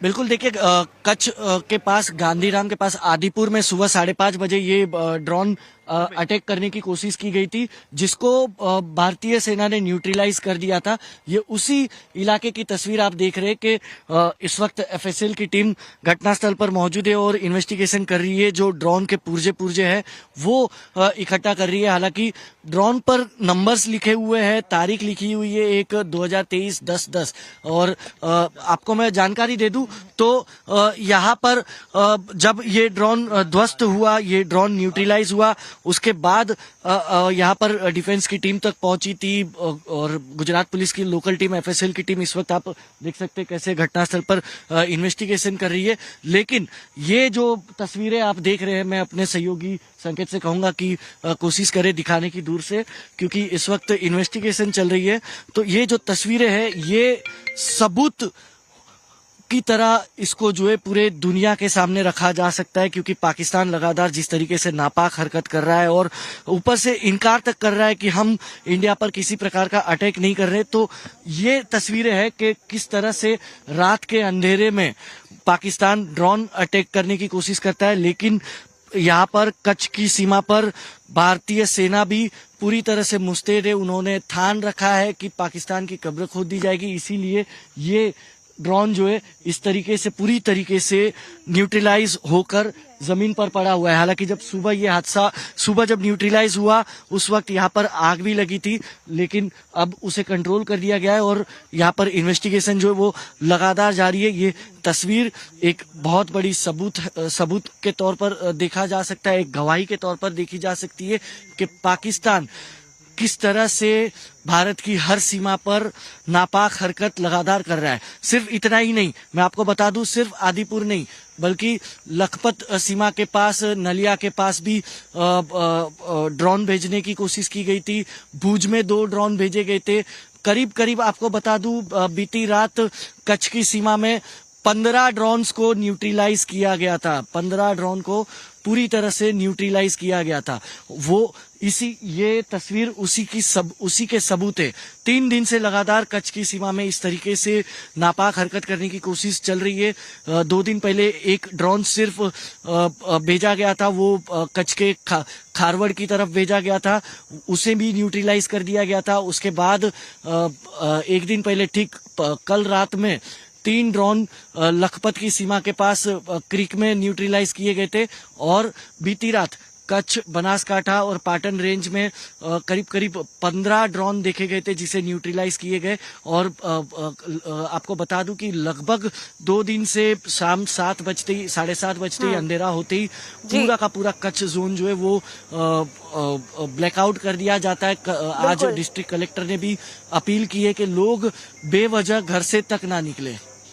बिल्कुल देखिए, कच्छ के पास गांधीधाम के पास आदिपुर में सुबह 5:30 बजे ये ड्रोन अटैक करने की कोशिश की गई थी, जिसको भारतीय सेना ने न्यूट्रलाइज कर दिया था। ये उसी इलाके की तस्वीर आप देख रहे हैं कि इस वक्त एफएसएल की टीम घटनास्थल पर मौजूद है और इन्वेस्टिगेशन कर रही है। जो ड्रोन के पुर्जे पुर्जे है वो इकट्ठा कर रही है। हालांकि ड्रोन पर नंबर्स लिखे हुए हैं, तारीख लिखी हुई है, एक 2023 10-10। और आपको मैं जानकारी दे दूं तो यहाँ पर जब ये ड्रोन ध्वस्त हुआ, ये ड्रोन न्यूट्रलाइज हुआ, उसके बाद यहाँ पर डिफेंस की टीम तक पहुंची थी और गुजरात पुलिस की लोकल टीम, एफएसएल की टीम इस वक्त आप देख सकते हैं कैसे घटनास्थल पर इन्वेस्टिगेशन कर रही है। लेकिन ये जो तस्वीरें आप देख रहे हैं, मैं अपने सहयोगी संकेत से कहूंगा कि कोशिश करें दिखाने की दूर से, क्योंकि इस वक्त इन्वेस्टिगेशन चल रही है। तो ये जो तस्वीरें हैं ये सबूत की तरह इसको जो है पूरे दुनिया के सामने रखा जा सकता है, क्योंकि पाकिस्तान लगातार जिस तरीके से नापाक हरकत कर रहा है और ऊपर से इनकार तक कर रहा है कि हम इंडिया पर किसी प्रकार का अटैक नहीं कर रहे। तो ये तस्वीरें हैं कि किस तरह से रात के अंधेरे में पाकिस्तान ड्रोन अटैक करने की कोशिश करता है, लेकिन यहाँ पर कच्छ की सीमा पर भारतीय सेना भी पूरी तरह से मुस्तैद है। उन्होंने ठान रखा है कि पाकिस्तान की कब्र खोद दी जाएगी, इसीलिए ये ड्रोन जो है इस तरीके से पूरी तरीके से न्यूट्रलाइज होकर जमीन पर पड़ा हुआ है। हालांकि जब सुबह ये हादसा जब न्यूट्रलाइज हुआ उस वक्त यहाँ पर आग भी लगी थी, लेकिन अब उसे कंट्रोल कर दिया गया है और यहाँ पर इन्वेस्टिगेशन जो है वो लगातार जारी है। ये तस्वीर एक बहुत बड़ी सबूत के तौर पर देखा जा सकता है, एक गवाही के तौर पर देखी जा सकती है कि पाकिस्तान किस तरह से भारत की हर सीमा पर नापाक हरकत लगातार कर रहा है। सिर्फ इतना ही नहीं, मैं आपको बता दूं, सिर्फ आदिपुर नहीं बल्कि लखपत सीमा के पास, नलिया के पास भी ड्रोन भेजने की कोशिश की गई थी। भुज में 2 ड्रोन भेजे गए थे। करीब करीब आपको बता दूं, बीती रात कच्छ की सीमा में 15 ड्रोन्स को न्यूट्रलाइज किया गया था। 15 ड्रोन को पूरी तरह से न्यूट्रलाइज किया गया था। ये तस्वीर उसी के सबूत है। 3 दिन से लगातार कच्छ की सीमा में इस तरीके से नापाक हरकत करने की कोशिश चल रही है। 2 दिन पहले एक ड्रोन सिर्फ भेजा गया था, वो कच्छ के खारवड़ की तरफ भेजा गया था, उसे भी न्यूट्रलाइज कर दिया गया था। उसके बाद 1 दिन पहले ठीक कल रात में 3 ड्रोन लखपत की सीमा के पास क्रीक में न्यूट्रलाइज किए गए थे और बीती रात कच्छ, बनासकांठा और पाटन रेंज में करीब करीब 15 ड्रोन देखे गए थे जिसे न्यूट्रलाइज किए गए। और आपको बता दूं कि लगभग 2 दिन से शाम 7 बजते ही, 7:30 बजते ही, अंधेरा होते ही पूरा का पूरा कच्छ जोन जो है वो ब्लैकआउट कर दिया जाता है। आज डिस्ट्रिक्ट कलेक्टर ने भी अपील की है कि लोग बेवजह घर से तक ना निकले।